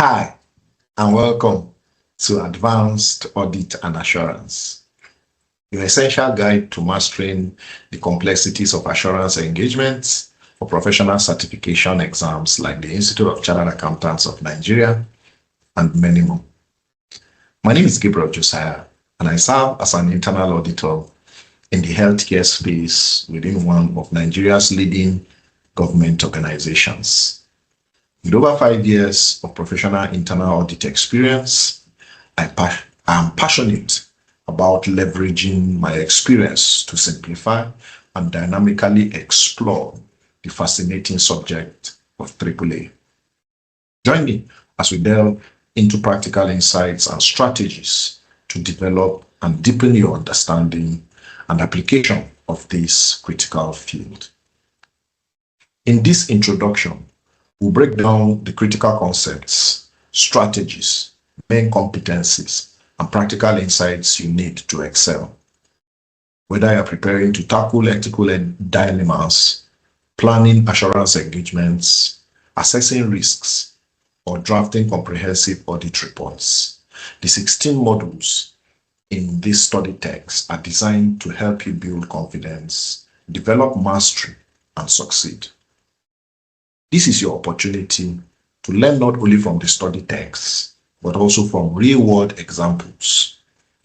Hi, and welcome to Advanced Audit and Assurance, your essential guide to mastering the complexities of assurance engagements for professional certification exams like the Institute of Chartered Accountants of Nigeria and many more. My name is Gabriel Josiah, and I serve as an internal auditor in the healthcare space within one of Nigeria's leading government organizations. With over 5 years of professional internal audit experience, I am passionate about leveraging my experience to simplify and dynamically explore the fascinating subject of AAA. Join me as we delve into practical insights and strategies to develop and deepen your understanding and application of this critical field. In this introduction, we'll break down the critical concepts, strategies, main competencies, and practical insights you need to excel. Whether you're preparing to tackle ethical dilemmas, planning assurance engagements, assessing risks, or drafting comprehensive audit reports, the 16 modules in this study text are designed to help you build confidence, develop mastery, and succeed. This is your opportunity to learn not only from the study text, but also from real-world examples,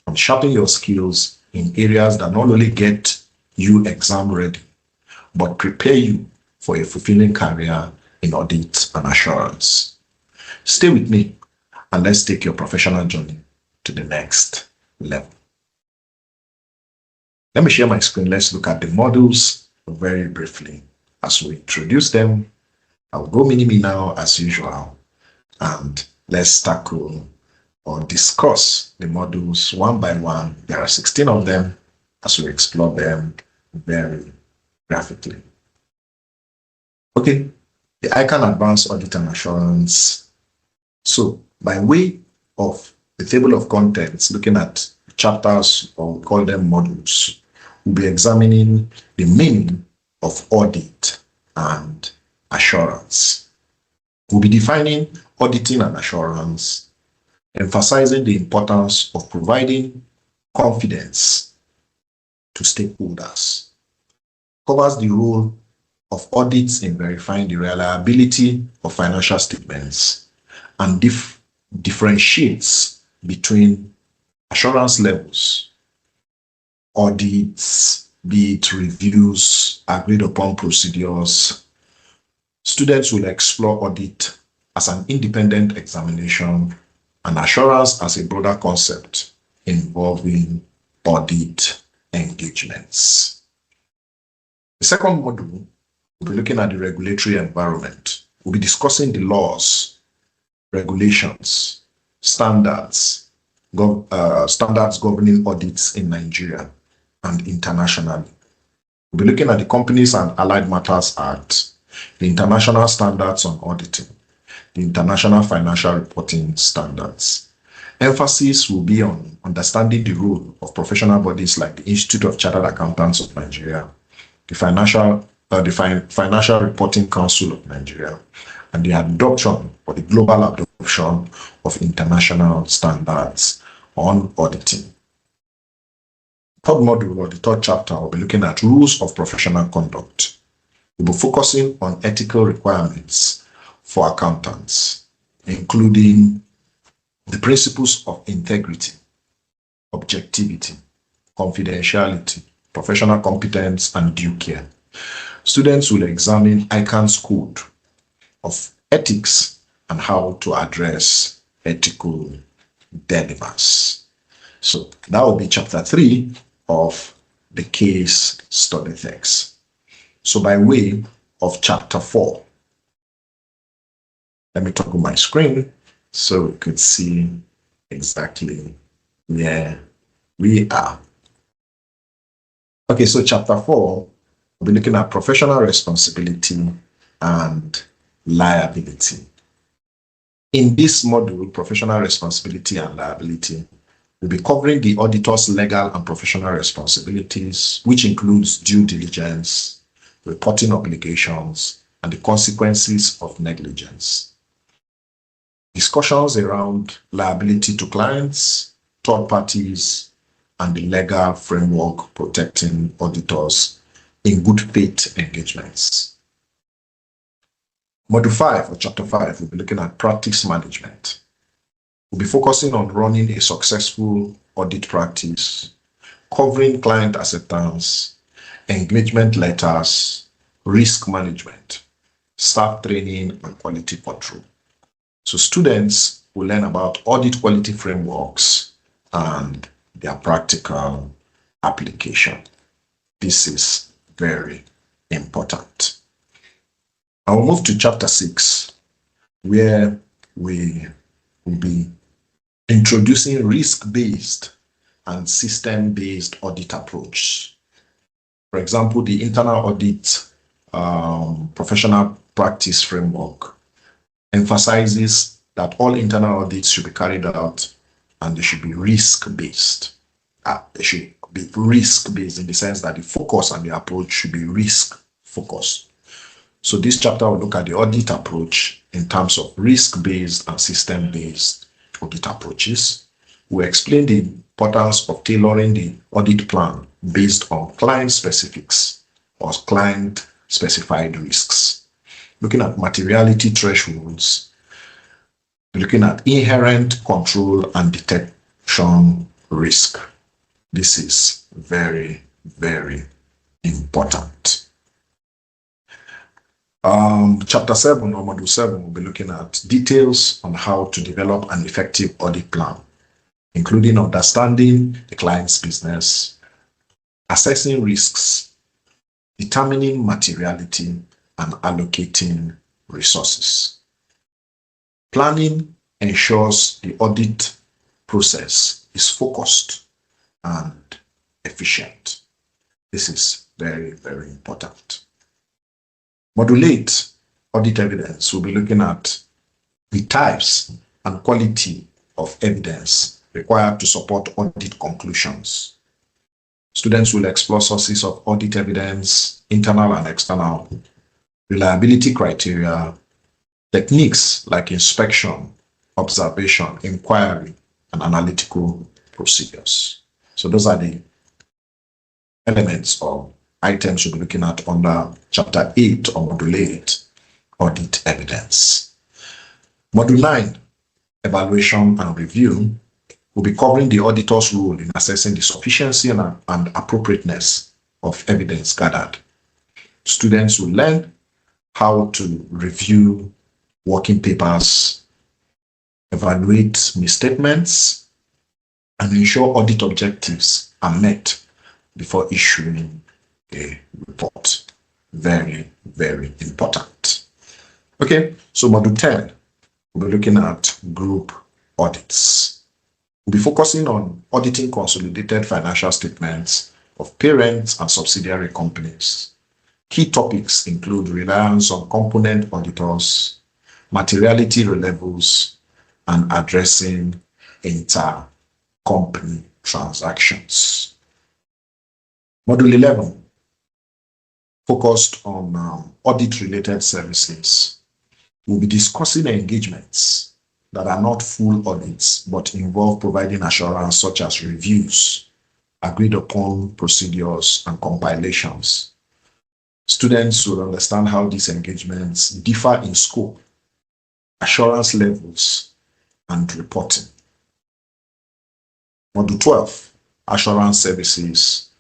and sharpen your skills in areas that not only get you exam ready, but prepare you for a fulfilling career in audit and assurance. Stay with me, and let's take your professional journey to the next level. Let me share my screen. Let's look at the modules very briefly. As we introduce them, I'll go mini-me now as usual, and let's tackle or discuss the modules one by one. There are 16 of them as we explore them very graphically. Okay, the ICAN Advanced Audit and Assurance. So by way of the table of contents, looking at chapters, or we call them modules, we'll be examining the meaning of audit and assurance. We'll be defining auditing and assurance, emphasizing the importance of providing confidence to stakeholders. Covers the role of audits in verifying the reliability of financial statements, and differentiates between assurance levels, audits, be it reviews, agreed upon procedures. Students will explore audit as an independent examination and assurance as a broader concept involving audit engagements. The second module, we'll be looking at the regulatory environment. We'll be discussing the laws, regulations, standards governing audits in Nigeria and internationally. We'll be looking at the Companies and Allied Matters Act, the International Standards on Auditing, the International Financial Reporting Standards. Emphasis will be on understanding the role of professional bodies like the Institute of Chartered Accountants of Nigeria, the Financial Reporting Council of Nigeria, and the adoption or the global adoption of international standards on auditing. Third module, or the third chapter, will be looking at rules of professional conduct. We'll be focusing on ethical requirements for accountants, including the principles of integrity, objectivity, confidentiality, professional competence, and due care. Students will examine ICAN's code of ethics and how to address ethical dilemmas. So that will be chapter 3 of the case study text. So by way of chapter 4, let me toggle my screen so we could see exactly where we are. Okay, so chapter 4, we'll be looking at professional responsibility and liability. In this module, professional responsibility and liability, we'll be covering the auditor's legal and professional responsibilities, which includes due diligence, reporting obligations, and the consequences of negligence. discussions around liability to clients, third parties, and the legal framework protecting auditors in good faith engagements. Module 5 or Chapter 5, we'll be looking at practice management. We'll be focusing on running a successful audit practice, covering client acceptance, engagement letters, risk management, staff training, and quality control. So students will learn about audit quality frameworks and their practical application. This is very important. I will move to Chapter 6, where we will be introducing risk-based and system-based audit approach. For example, the internal audit professional practice framework emphasizes that all internal audits should be carried out and they should be risk-based. They should be risk-based in the sense that the focus and the approach should be risk-focused. So this chapter will look at the audit approach in terms of risk-based and system-based audit approaches. We'll explain the importance of tailoring the audit plan based on client specifics or client-specified risks. Looking at materiality thresholds, looking at inherent control and detection risk. This is very, very important. Chapter 7 or Module 7 will be looking at details on how to develop an effective audit plan, including understanding the client's business, assessing risks, determining materiality, and allocating resources. Planning ensures the audit process is focused and efficient. This is very, very important. Module 8, Audit Evidence, will be looking at the types and quality of evidence required to support audit conclusions. Students will explore sources of audit evidence, internal and external, reliability criteria, techniques like inspection, observation, inquiry, and analytical procedures. So those are the elements or items we'll be looking at under Chapter 8 or Module 8, Audit Evidence. Module 9, Evaluation and Review, will be covering the auditor's role in assessing the sufficiency and appropriateness of evidence gathered. Students will learn how to review working papers, evaluate misstatements, and ensure audit objectives are met before issuing a report. Very, very important. Okay, so Module 10, we'll be looking at group audits. We'll be focusing on auditing consolidated financial statements of parent and subsidiary companies. Key topics include reliance on component auditors, materiality levels, and addressing inter-company transactions. Module 11, focused on audit-related services. We'll be discussing engagements that are not full audits but involve providing assurance such as reviews, agreed upon procedures, and compilations. Students will understand how these engagements differ in scope, assurance levels, and reporting. Module 12, Assurance Services.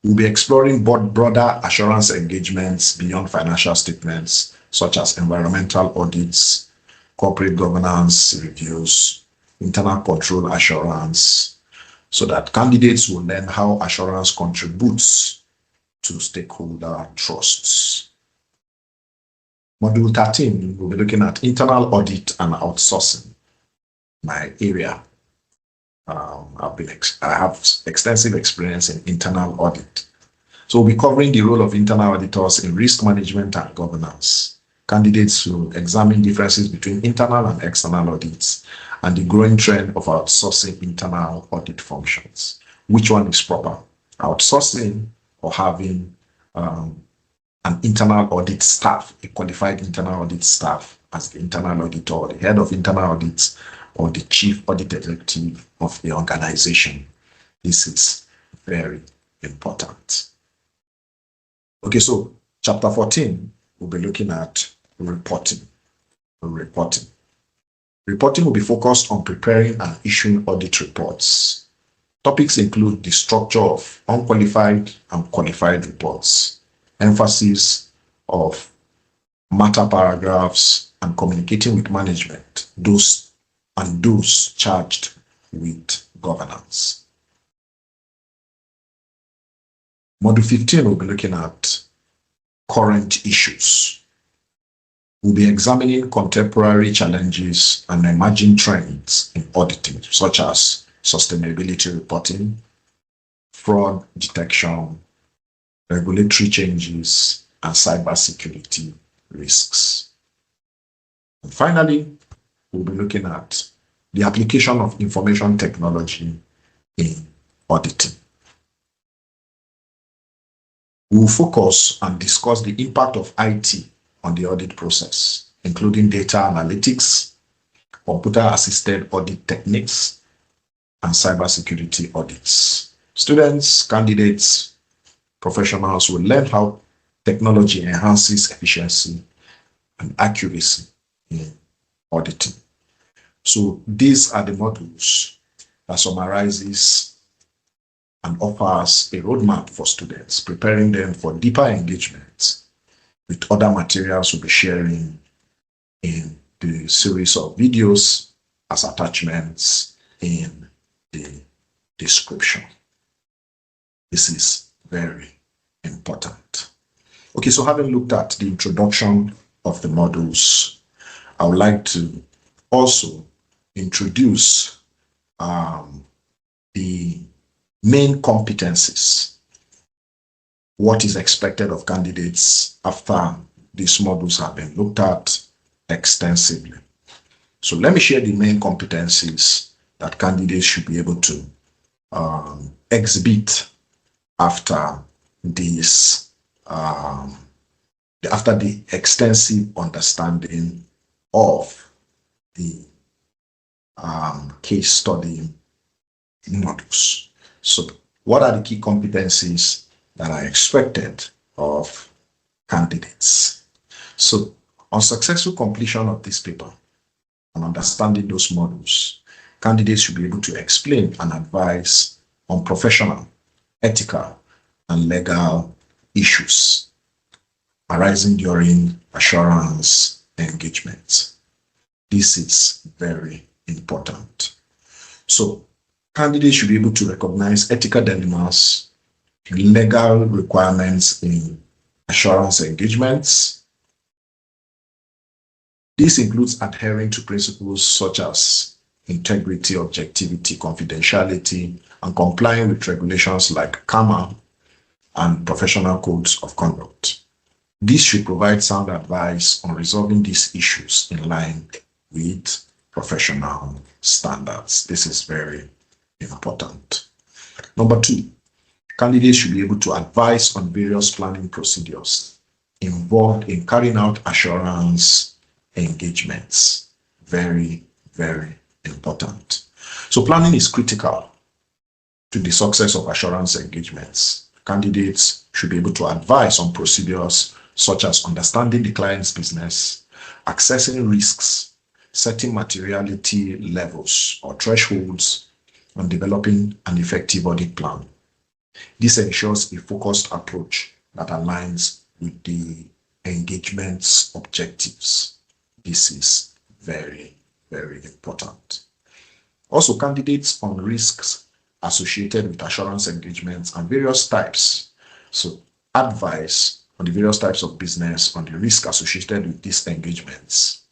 We'll be exploring broader assurance engagements beyond financial statements, such as environmental audits, corporate governance reviews, internal control assurance, so that candidates will learn how assurance contributes to stakeholder trusts. Module 13, we'll be looking at internal audit and outsourcing. My area. I have extensive experience in internal audit. So we'll be covering the role of internal auditors in risk management and governance. Candidates will examine differences between internal and external audits and the growing trend of outsourcing internal audit functions. Which one is proper? Outsourcing or having an internal audit staff, a qualified internal audit staff as the internal auditor, the head of internal audits, or the chief audit executive of the organization. This is very important. Okay, so chapter 14, we'll be looking at reporting. Reporting will be focused on preparing and issuing audit reports. Topics include the structure of unqualified and qualified reports, emphasis of matter paragraphs, and communicating with management, those charged with governance. Module 15 will be looking at current issues. We'll be examining contemporary challenges and emerging trends in auditing, such as sustainability reporting, fraud detection, regulatory changes, and cybersecurity risks. And finally, we'll be looking at the application of information technology in auditing. We'll focus and discuss the impact of IT on the audit process, including data analytics, computer-assisted audit techniques, and cybersecurity audits. Students, candidates, professionals will learn how technology enhances efficiency and accuracy in auditing. So these are the modules that summarizes and offers a roadmap for students, preparing them for deeper engagement with other materials we'll be sharing in the series of videos as attachments in the description. This is very important. Okay, so having looked at the introduction of the modules, I would like to also introduce the main competencies, what is expected of candidates after these modules have been looked at extensively. So let me share the main competencies that candidates should be able to exhibit after this, after the extensive understanding of the case study modules. So what are the key competencies that are expected of candidates? So on successful completion of this paper and understanding those modules, candidates should be able to explain and advise on professional, ethical, and legal issues arising during assurance engagements. This is very important. So candidates should be able to recognize ethical dilemmas, legal requirements in assurance engagements. This includes adhering to principles such as integrity, objectivity, confidentiality, and complying with regulations like CAMA and professional codes of conduct. This should provide sound advice on resolving these issues in line with professional standards. This is very important. Number 2, candidates should be able to advise on various planning procedures involved in carrying out assurance engagements. Very, very important. So planning is critical to the success of assurance engagements. Candidates should be able to advise on procedures such as understanding the client's business, assessing risks, setting materiality levels or thresholds, and developing an effective audit plan. This ensures a focused approach that aligns with the engagement's objectives. This is very, very important. Also, candidates on risks associated with assurance engagements and various types. So, advice on the various types of business, on the risk associated with these engagements,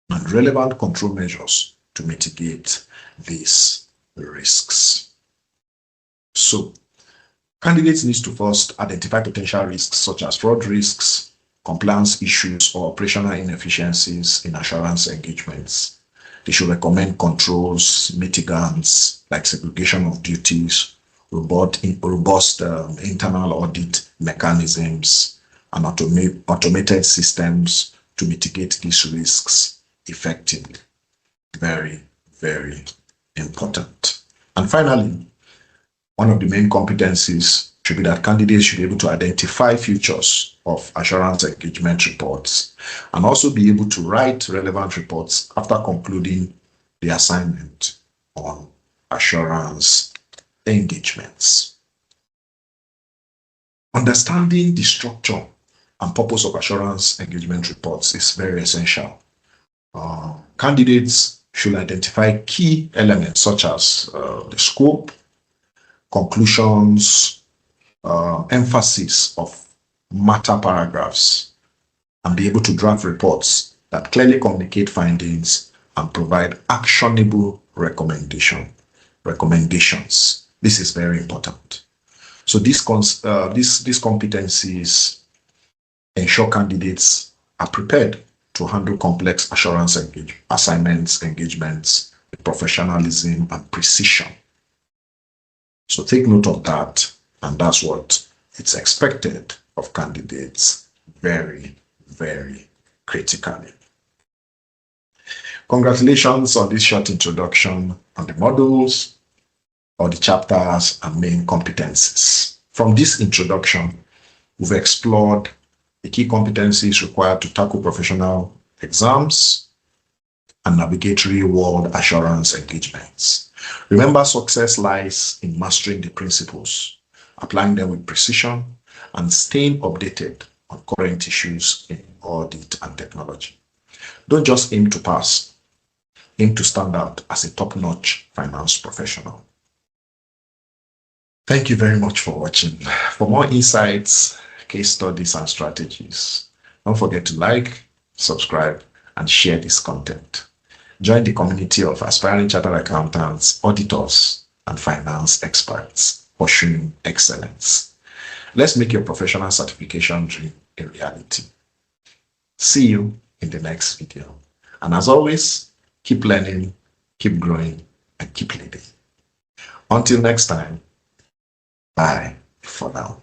and relevant control measures to mitigate these risks. So, candidates need to first identify potential risks such as fraud risks, compliance issues, or operational inefficiencies in assurance engagements. They should recommend controls, mitigants like segregation of duties, robust internal audit mechanisms, and automated systems to mitigate these risks effectively. Very, very important. And finally, one of the main competencies should be that candidates should be able to identify features of assurance engagement reports and also be able to write relevant reports after concluding the assignment on assurance engagements. Understanding the structure and purpose of assurance engagement reports is very essential. Candidates should identify key elements such as the scope, conclusions, emphasis of matter paragraphs, and be able to draft reports that clearly communicate findings and provide actionable recommendations. This is very important. So these competencies ensure candidates are prepared to handle complex assurance engagements with professionalism and precision. So take note of that, and that's what it's expected of candidates very, very critically. Congratulations on this short introduction on the modules or the chapters and main competencies. From this introduction, we've explored the key competencies required to tackle professional exams and navigate real-world assurance engagements. Remember, success lies in mastering the principles, applying them with precision, and staying updated on current issues in audit and technology. Don't just aim to pass, aim to stand out as a top-notch finance professional. Thank you very much for watching. For more insights, case studies, and strategies, don't forget to like, subscribe, and share this content. Join the community of aspiring chartered accountants, auditors, and finance experts pursuing excellence. Let's make your professional certification dream a reality. See you in the next video. And as always, keep learning, keep growing, and keep leading. Until next time, bye for now.